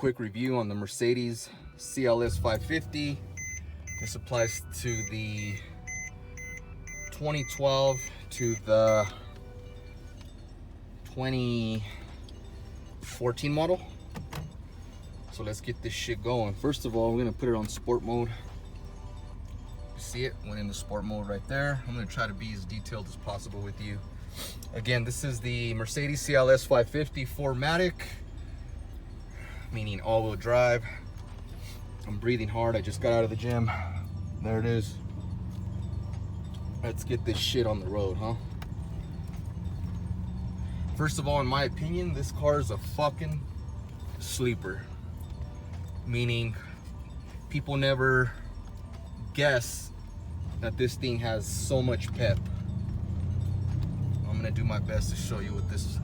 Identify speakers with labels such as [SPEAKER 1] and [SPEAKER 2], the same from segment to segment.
[SPEAKER 1] quick review on the Mercedes CLS550. This applies to the 2012 to the 2014 model. So let's get this shit going. First of all, we're gonna put it on sport mode. You see it? Went into sport mode right there. I'm gonna try to be as detailed as possible with you. Again, this is the Mercedes CLS550 4matic, meaning all-wheel drive. I'm breathing hard. I just got out of the gym. There it is. Let's get this shit on the road, huh? First of all, in my opinion, this car is a fucking sleeper. Meaning, people never guess that this thing has so much pep. I'm gonna do my best to show you what this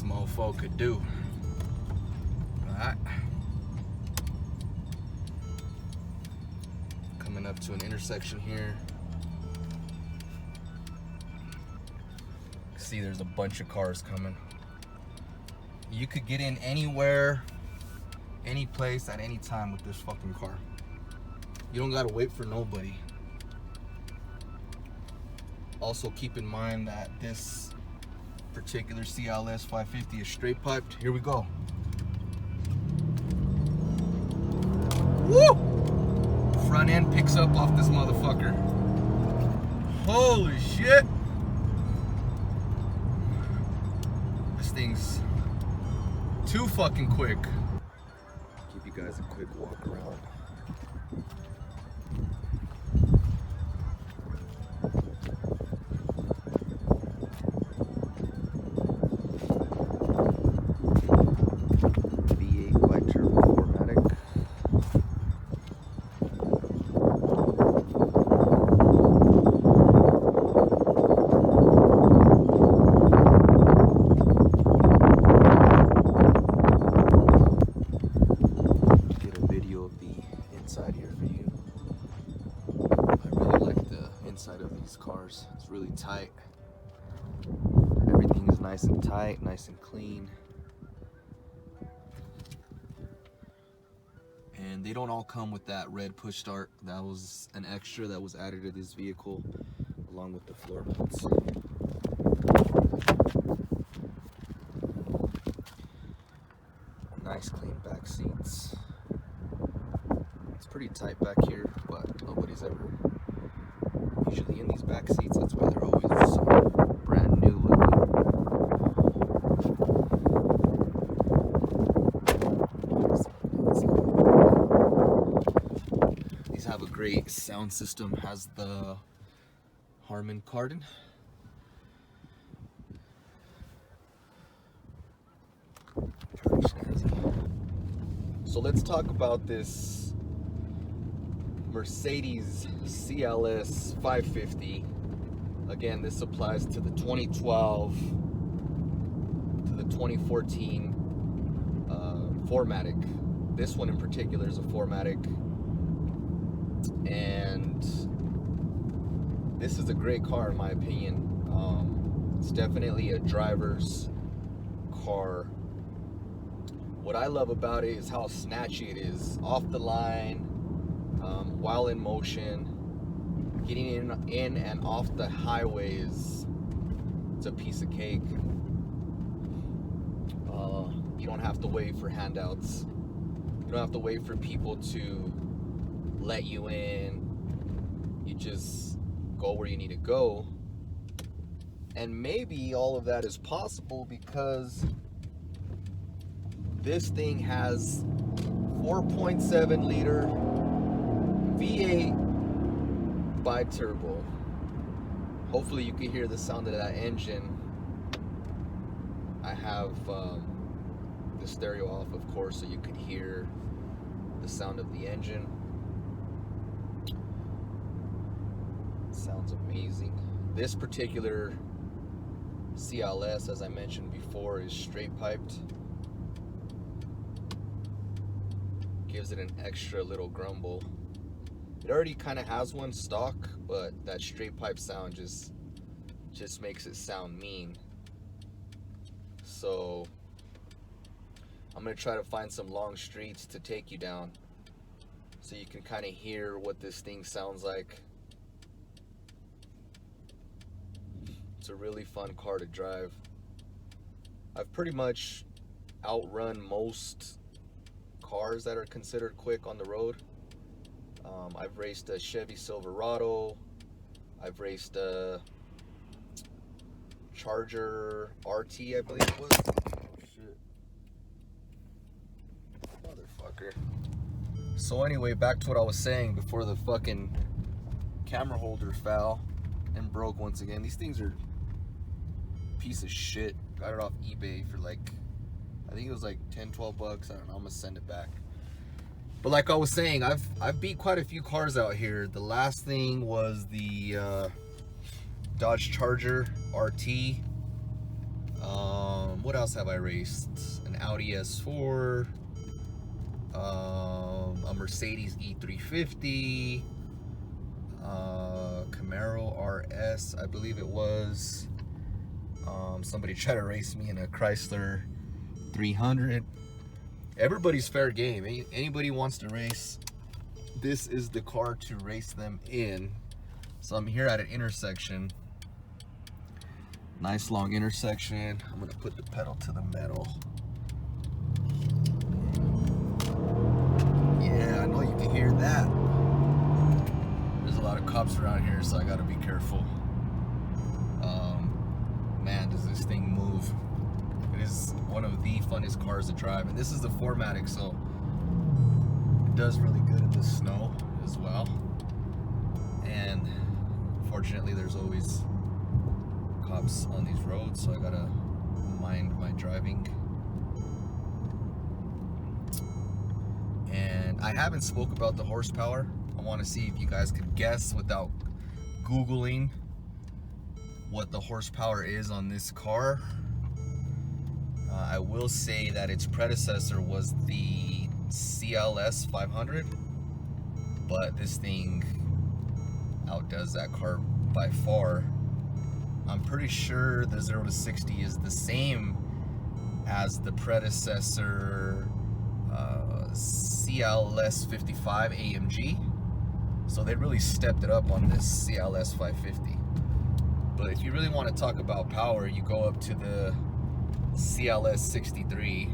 [SPEAKER 1] mofo could do. Alright. Coming up to an intersection here. See, there's a bunch of cars coming. You could get in anywhere, any place, at any time with this fucking car. You don't gotta wait for nobody. Also keep in mind that this particular CLS550 is straight piped. Here we go. Woo! Front end picks up off this motherfucker. Holy shit! This thing's too fucking quick. Give you guys a quick walk around. V8 bi-turbo 4matic. Get a video of the inside here for you. I really like the inside of these cars. It's really tight. Everything is nice and tight, nice and clean. And they don't all come with that red push start. That was an extra that was added to this vehicle along with the floor mats. Nice clean back seats. It's pretty tight back here, but nobody's ever usually in these back seats. That's why they're always brand new looking. These have a great sound system. Has the Harman Kardon. Pretty snazzy. So let's talk about this Mercedes CLS 550. Again, this applies to the 2012 to the 2014 4matic. This one in particular is a 4matic, and this is a great car in my opinion. It's definitely a driver's car. What I love about it is how snatchy it is off the line, while in motion. Getting in and off the highways, it's a piece of cake. You don't have to wait for handouts. You don't have to wait for people to let you in. You just go where you need to go. And maybe all of that is possible because this thing has 4.7 liter V8 bi-turbo. Hopefully you can hear the sound of that engine. I have the stereo off, of course, so you could hear the sound of the engine. It sounds amazing. This particular CLS, as I mentioned before, is straight piped. Gives it an extra little grumble. It already kind of has one stock, but that straight pipe sound just makes it sound mean. So I'm gonna try to find some long streets to take you down so you can kind of hear what this thing sounds like. It's a really fun car to drive. I've pretty much outrun most cars that are considered quick on the road. I've raced a Chevy Silverado. I've raced a Charger RT, I believe it was. Oh, shit. Motherfucker. So anyway, back to what I was saying before the fucking camera holder fell and broke once again. These things are a piece of shit. Got it off eBay for like, I think it was like 10, 12 bucks. I don't know, I'm gonna send it back. But like I was saying, I've beat quite a few cars out here. The last thing was the Dodge Charger RT. What else have I raced? An Audi S4, a Mercedes E350, Camaro RS, I believe it was. Somebody tried to race me in a Chrysler 300. Everybody's fair game. Anybody wants to race, this is the car to race them in. So I'm here at an intersection. Nice long intersection. I'm gonna put the pedal to the metal. Yeah, I know you can hear that. There's a lot of cops around here, so I gotta be careful. Man, does this thing move. It is one of the funnest cars to drive, and this is the 4matic, so it does really good in the snow as well. And fortunately, there's always cops on these roads, so I gotta mind my driving. And I haven't spoke about the horsepower. I want to see if you guys could guess without Googling what the horsepower is on this car. I will say that its predecessor was the CLS550, but this thing outdoes that car by far. I'm pretty sure the 0 to 60 is the same as the predecessor CLS550 AMG. So they really stepped it up on this CLS550. But if you really want to talk about power, you go up to the CLS63.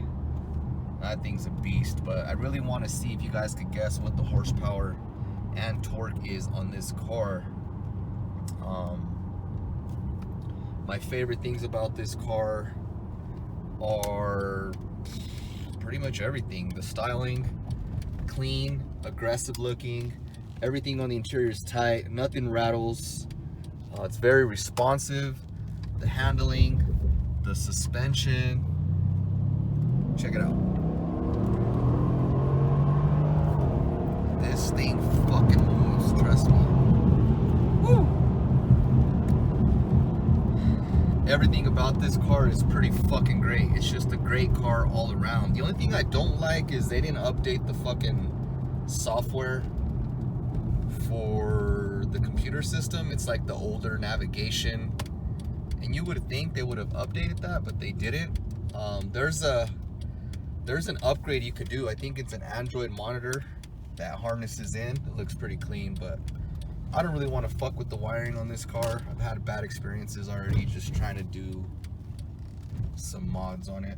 [SPEAKER 1] That thing's a beast. But I really want to see if you guys could guess what the horsepower and torque is on this car. My favorite things about this car are pretty much everything. The styling, clean, aggressive looking. Everything on the interior is tight. Nothing rattles. It's very responsive. The handling, the suspension. Check it out. This thing fucking moves, trust me. Woo! Everything about this car is pretty fucking great. It's just a great car all around. The only thing I don't like is they didn't update the fucking software for the computer system. It's like the older navigation, and you would think they would have updated that, but they didn't. There's an upgrade you could do. I think it's an Android monitor that harnesses in. It looks pretty clean, but I don't really want to fuck with the wiring on this car. I've had bad experiences already just trying to do some mods on it.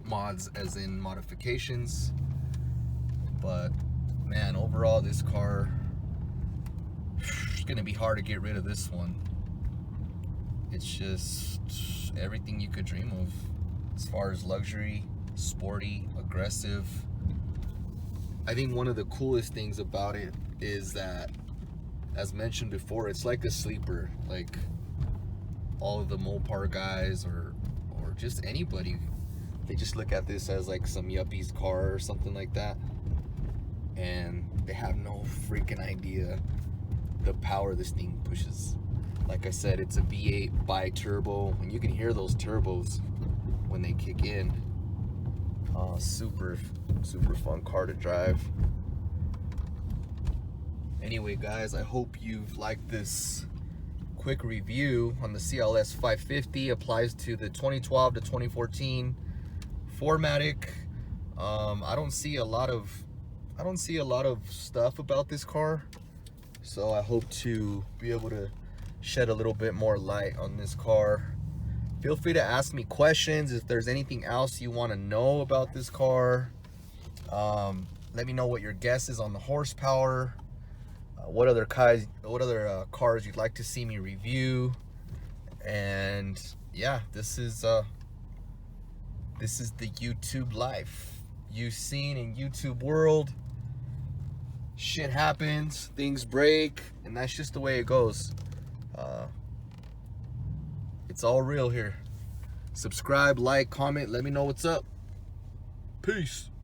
[SPEAKER 1] Mods as in modifications. But man, overall this car, it's gonna be hard to get rid of this one. It's just everything you could dream of as far as luxury, sporty, aggressive. I think one of the coolest things about it is that, as mentioned before, it's like a sleeper. Like all of the Mopar guys or just anybody, they just look at this as like some yuppie's car or something like that, and they have no freaking idea the power this thing pushes. Like I said, it's a V8 bi-turbo, and you can hear those turbos when they kick in. Super fun car to drive. Anyway guys, I hope you've liked this quick review on the CLS550. Applies to the 2012 to 2014 4matic. I don't see a lot of stuff about this car, so I hope to be able to shed a little bit more light on this car. Feel free to ask me questions if there's anything else you want to know about this car. Let me know what your guess is on the horsepower. What other cars you'd like to see me review. And yeah, this is the YouTube life. You've seen in YouTube world, shit happens, things break, and that's just the way it goes. It's all real here. Subscribe, like, comment, let me know what's up. Peace.